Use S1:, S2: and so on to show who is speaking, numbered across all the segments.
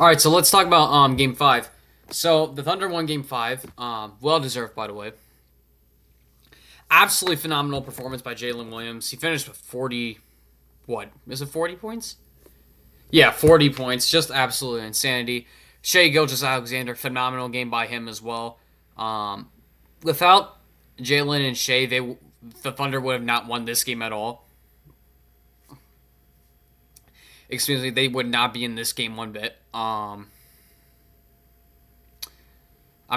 S1: All right, so let's talk about Game Five. So the Thunder won Game Five. Well deserved, by the way. Absolutely phenomenal performance by Jalen Williams. He finished with 40. What is it? 40 points? Yeah, 40 points. Just absolute insanity. Shea Gilgeous-Alexander, phenomenal game by him as well. Um, Without Jalen and Shea, the Thunder would have not won this game at all. Excuse me, they would not be in this game one bit. I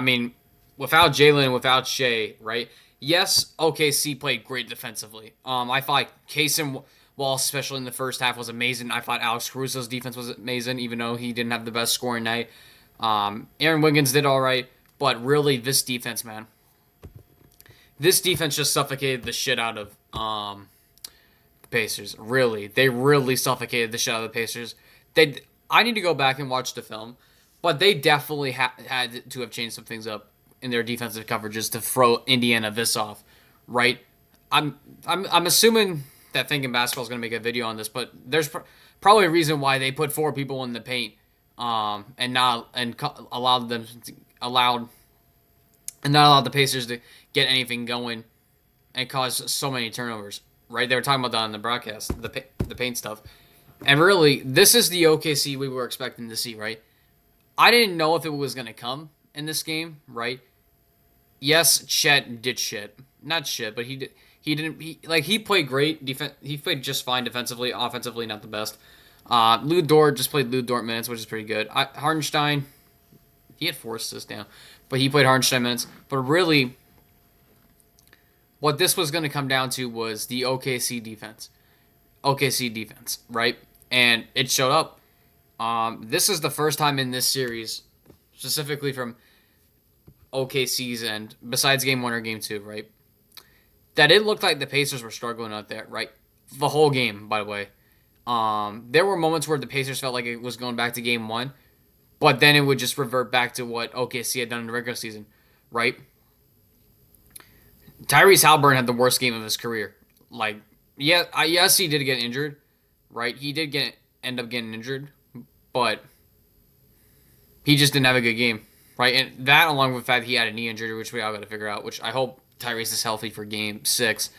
S1: mean, without Jalen, without Shea, right? Yes, OKC played great defensively. I thought like Kaysen Wall, especially in the first half, was amazing. I thought Alex Caruso's defense was amazing, even though he didn't have the best scoring night. Aaron Wiggins did all right, but really, this defense, man, this defense just suffocated the shit out of the Pacers. Really, they really suffocated the shit out of the Pacers. They, I need to go back and watch the film, but they definitely had to have changed some things up in their defensive coverages to throw Indiana this off, right? I'm assuming that Thinking Basketball is going to make a video on this, but there's probably a reason why they put four people in the paint, and not and allowed them to, allowed and not allowed the Pacers to get anything going and cause so many turnovers. Right? They were talking about that on the broadcast, the paint stuff, and really, this is the OKC we were expecting to see. Right? I didn't know if it was going to come in this game. Right? Yes, Chet did shit, not shit, but he did. He didn't. He played great defense. He played just fine defensively, offensively not the best. Lou Dort just played Lou Dort minutes, which is pretty good. Hardenstein, he had four assists down, but he played Hardenstein minutes. But really, what this was going to come down to was the OKC defense. OKC defense, right? And it showed up. This is the first time in this series, specifically from OKC's end, besides game one or game two, right? That it looked like the Pacers were struggling out there, right? The whole game, by the way. There were moments where the Pacers felt like it was going back to game one, but then it would just revert back to what OKC had done in the regular season, right? Tyrese Halliburton had the worst game of his career. Like, yeah, yes, he did get injured, right? He did end up getting injured, but he just didn't have a good game, right? And that, along with the fact he had a knee injury, which we all got to figure out, which I hope Tyrese is healthy for Game 6.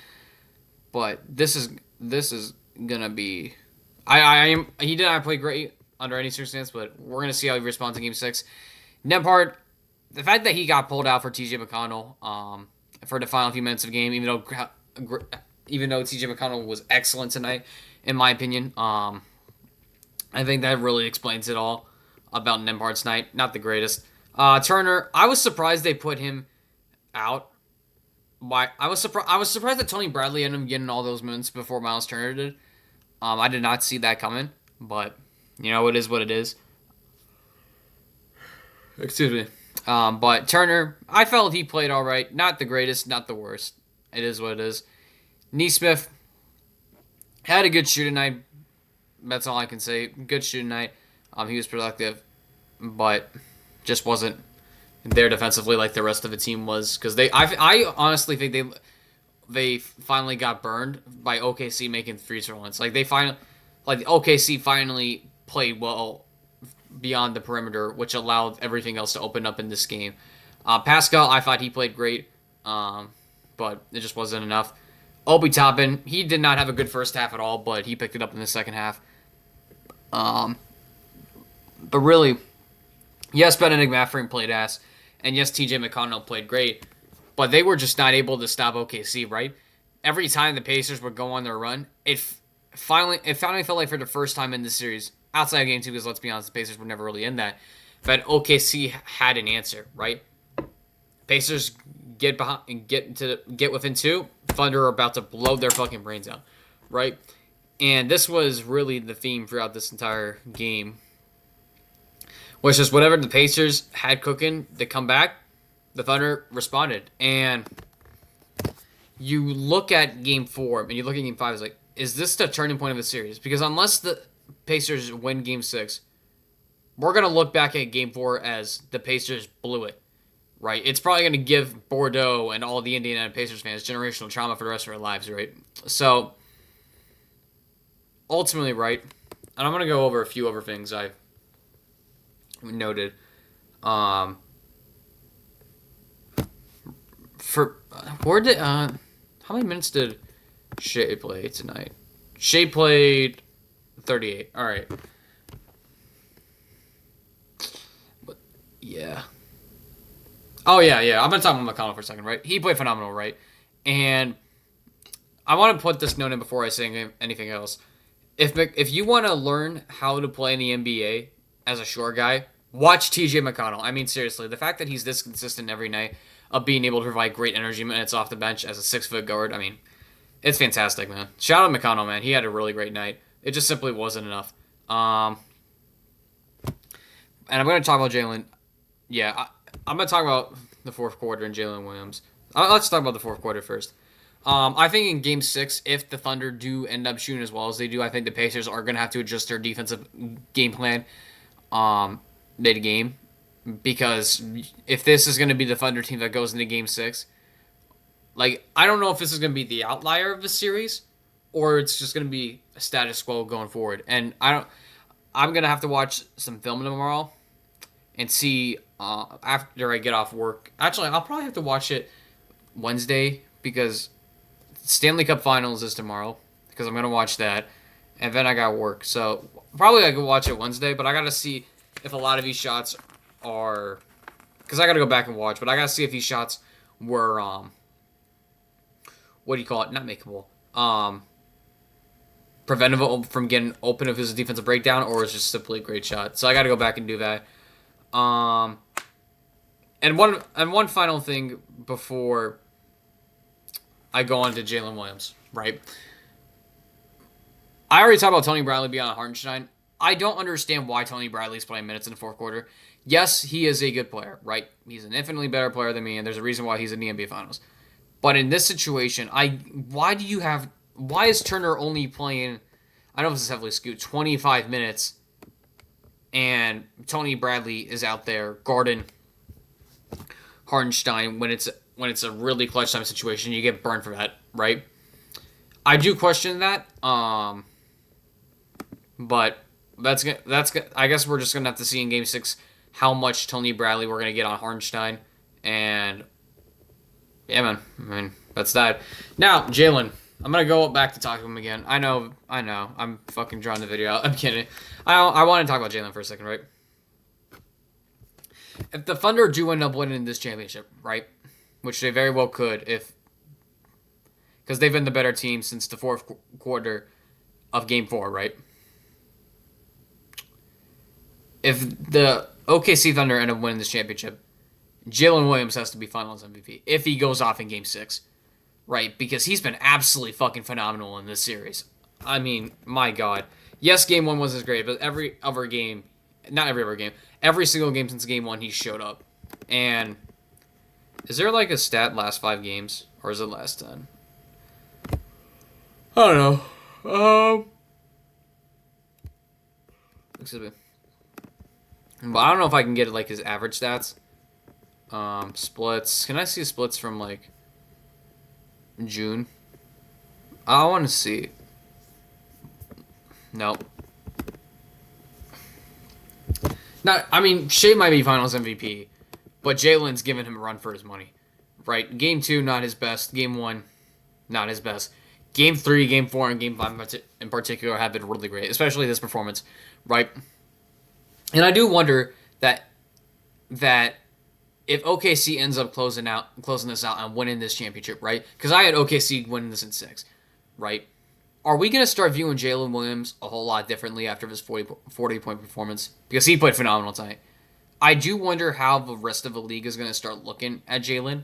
S1: But this is gonna be. I am. He did not play great under any circumstance, but we're gonna see how he responds in Game 6. Nembhard, the fact that he got pulled out for T.J. McConnell, for the final few minutes of the game, even though T.J. McConnell was excellent tonight, in my opinion, I think that really explains it all about Nembhard's night. Not the greatest. Turner, I was surprised they put him out. Why I was surprised. I was surprised that Tony Bradley ended up getting all those minutes before Miles Turner did. I did not see that coming, but it is what it is. Excuse me. But Turner, I felt he played all right. Not the greatest, not the worst. It is what it is. Neesmith had a good shooting night. That's all I can say. Good shooting night. He was productive, but just wasn't there defensively like the rest of the team was, because I honestly think they finally got burned by OKC making threes for once. OKC finally played well beyond the perimeter, which allowed everything else to open up in this game. Pascal, I thought he played great, but it just wasn't enough. Obi Toppin, he did not have a good first half at all, but he picked it up in the second half. But really, yes, Benedict Mathurin played ass, and yes, TJ McConnell played great, but they were just not able to stop OKC, right? Every time the Pacers would go on their run, it finally felt like for the first time in this series, outside of game two, because let's be honest, the Pacers were never really in that, but OKC had an answer, right? Pacers get behind, get within two. Thunder are about to blow their fucking brains out, right? And this was really the theme throughout this entire game, was just whatever the Pacers had cooking to come back, the Thunder responded. And you look at Game 4 and you look at Game 5, it's like, is this the turning point of the series? Because unless the Pacers win Game 6, we're going to look back at Game 4 as the Pacers blew it, right? It's probably going to give Bordeaux and all the Indiana Pacers fans generational trauma for the rest of their lives, right? So, ultimately, right, and I'm going to go over a few other things I Noted. Um, for where did how many minutes did Shea play tonight? Shea played 38. All right. But yeah. Oh yeah. I'm gonna talk about McConnell for a second, right? He played phenomenal, right? And I want to put this note in before I say anything else. If you want to learn how to play in the NBA as a short guy, watch TJ McConnell. I mean, seriously, the fact that he's this consistent every night of being able to provide great energy minutes off the bench as a 6 foot guard, I mean, it's fantastic, man. Shout out McConnell, man. He had a really great night. It just simply wasn't enough. And I'm going to talk about Jalen. Yeah, I'm going to talk about the fourth quarter and Jalen Williams. Let's talk about the fourth quarter first. I think in Game 6, if the Thunder do end up shooting as well as they do, I think the Pacers are going to have to adjust their defensive game plan mid-game. Because if this is going to be the Thunder team that goes into Game 6, like, I don't know if this is going to be the outlier of the series or it's just going to be a status quo going forward. And I'm going to have to watch some film tomorrow and see after I get off work. Actually, I'll probably have to watch it Wednesday because Stanley Cup Finals is tomorrow because I'm going to watch that. And then I got work. So probably I could watch it Wednesday, but I got to see if a lot of these shots are... Because I got to go back and watch, but I got to see if these shots were... what do you call it? Not makeable. Preventable from getting open if it was a defensive breakdown or it's just simply a great shot. So I got to go back and do that. And one final thing before I go on to Jalen Williams, right? I already talked about Tony Bradley being on Hartenstein. I don't understand why Tony Bradley's playing minutes in the fourth quarter. Yes, he is a good player, right? He's an infinitely better player than me, and there's a reason why he's in the NBA Finals. But in this situation, why is Turner only playing, I know this is heavily skewed, 25 minutes, and Tony Bradley is out there guarding Hartenstein when it's a really clutch time situation? You get burned for that, right? I do question that, but that's I guess we're just gonna have to see in Game 6 how much Tony Bradley we're gonna get on Hartenstein, and yeah, man. I mean, that's that. Now, Jalen, I'm gonna go back to talk to him again. I know. I'm fucking drawing the video out. I'm kidding. I want to talk about Jalen for a second, right? If the Thunder do end up winning this championship, right, which they very well could, because they've been the better team since the fourth quarter of Game 4, right? If the OKC Thunder end up winning this championship, Jalen Williams has to be Finals MVP if he goes off in Game 6, right? Because he's been absolutely fucking phenomenal in this series. I mean, my God. Yes, Game 1 wasn't as great, but every single game since Game 1, he showed up. And is there like a stat last 5 games, or is it last 10? I don't know. Excuse me. But I don't know if I can get like his average stats. Splits. Can I see splits from like June? I want to see. Nope. I mean, Shea might be Finals MVP, but Jalen's giving him a run for his money, right? Game 2, not his best. Game 1, not his best. Game 3, Game 4, and Game 5 in particular have been really great, especially this performance, right? And I do wonder that if OKC ends up closing this out and winning this championship, right? Because I had OKC winning this in 6, right? Are we going to start viewing Jalen Williams a whole lot differently after his 40-point performance? Because he played phenomenal tonight. I do wonder how the rest of the league is going to start looking at Jalen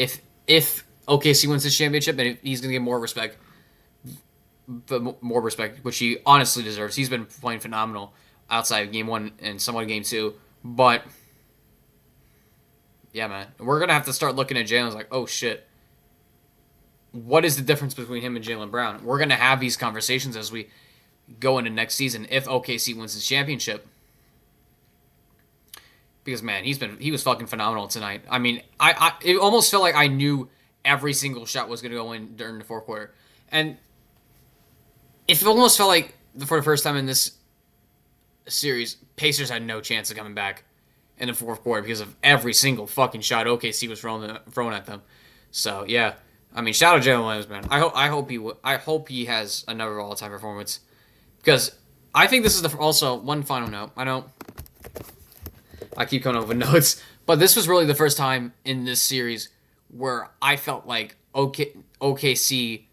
S1: if OKC wins this championship, and he's going to get more respect, which he honestly deserves. He's been playing phenomenal outside of Game 1 and somewhat Game 2. But, yeah, man, we're going to have to start looking at Jalen like, oh, shit. What is the difference between him and Jaylen Brown? We're going to have these conversations as we go into next season if OKC wins this championship. Because, man, he was fucking phenomenal tonight. I mean, it almost felt like I knew every single shot was going to go in during the fourth quarter. And it almost felt like, for the first time in this series, Pacers had no chance of coming back in the fourth quarter because of every single fucking shot OKC was thrown at them. So yeah, I mean, shout out Jalen Williams, man. I hope he has another all time performance because I think this is also one final note. I know I keep coming up with notes, but this was really the first time in this series where I felt like OKC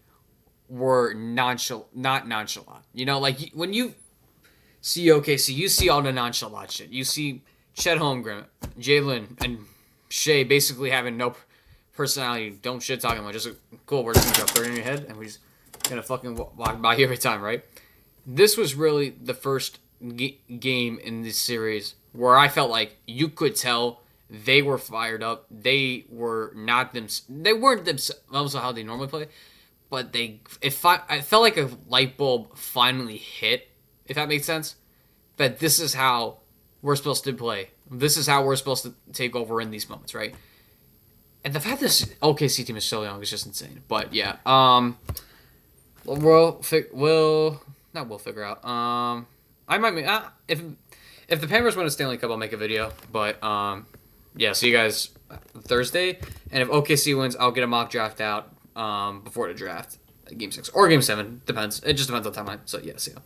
S1: were not nonchalant. You know, like when you see OKC, you see all the nonchalant shit. You see Chet Holmgren, Jalen, and Shea basically having no personality. Don't shit talking about. Just cool. We're just gonna drop 30 in your head, and we're just gonna fucking walk by you every time, right? This was really the first game in this series where I felt like you could tell they were fired up. They were not them. They weren't themselves how they normally play, but I felt like a light bulb finally hit. If that makes sense, that this is how we're supposed to play. This is how we're supposed to take over in these moments, right? And the fact this OKC team is so young is just insane. But yeah, we'll figure out. I might if the Panthers win a Stanley Cup, I'll make a video. But yeah, see you guys Thursday. And if OKC wins, I'll get a mock draft out before the draft, Game 6 or Game 7, depends. It just depends on timeline. So yeah, see ya.